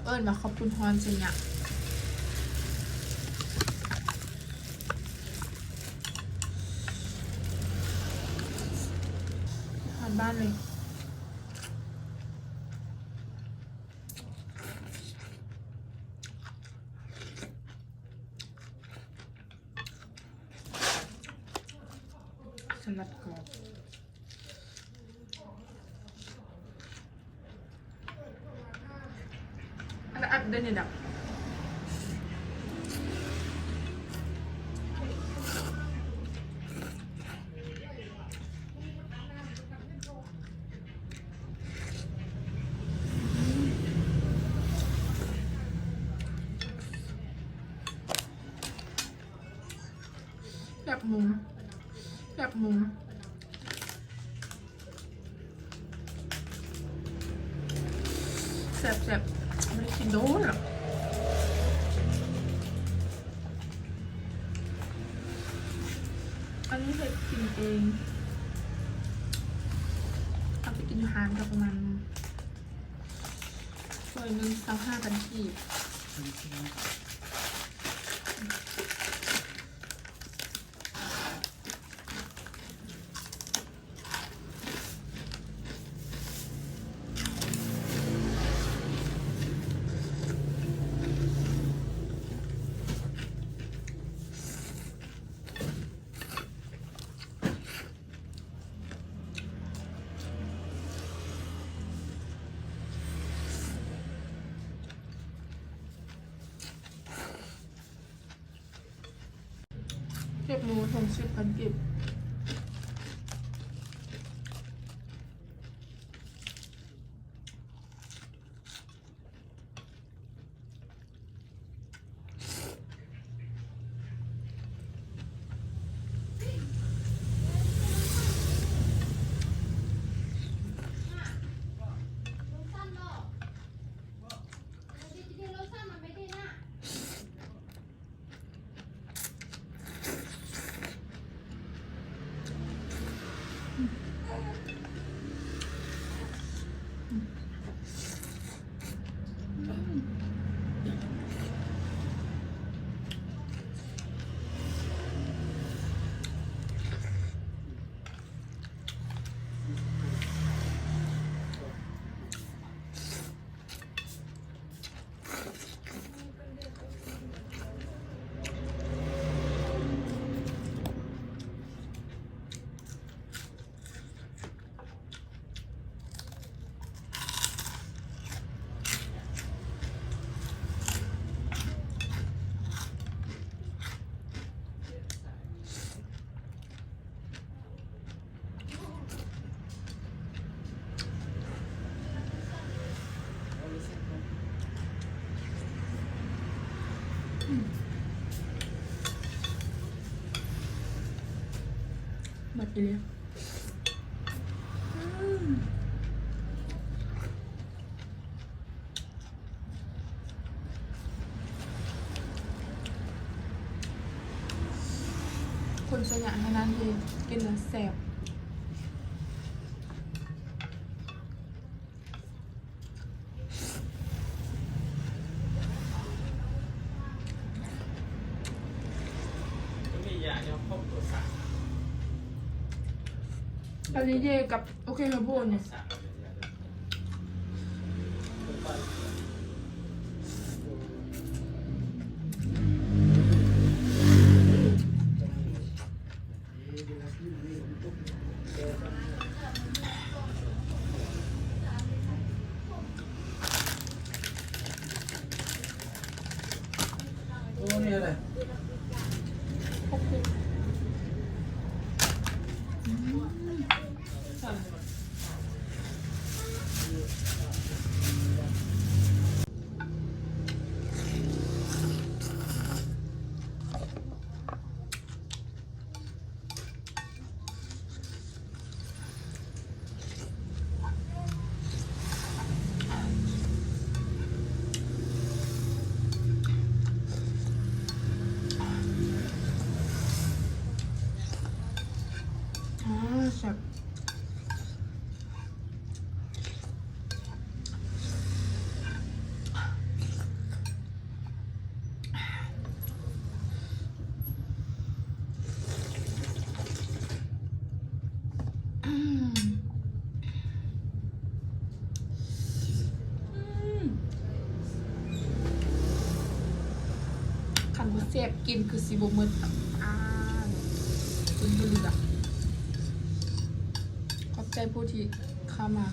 อิญมาขอบคุณฮอนจริงอะฮอนบ้านเลยสลัดกรอบอัดเด่นดับแบบมุมแบบมุมแซ่บๆไม่ได้กินโดนหรอกอันนี้เคยกินเองเอาไปกินอยู่ห้างก็ประมาณถ้วยนึง25 กันที่เก็บหมูถุง10 พันกิบหมดเลยคนสยามขนาดนี้กินแล้วแซ่บอันนี้เยกับโอเคครับพวกเนี่ยโอ้นี่อะไรแซ่บ บ่แซ่บกินคือสิบ่หมดคุณบ่เหลือขอบใจผู้ที่เข้ามา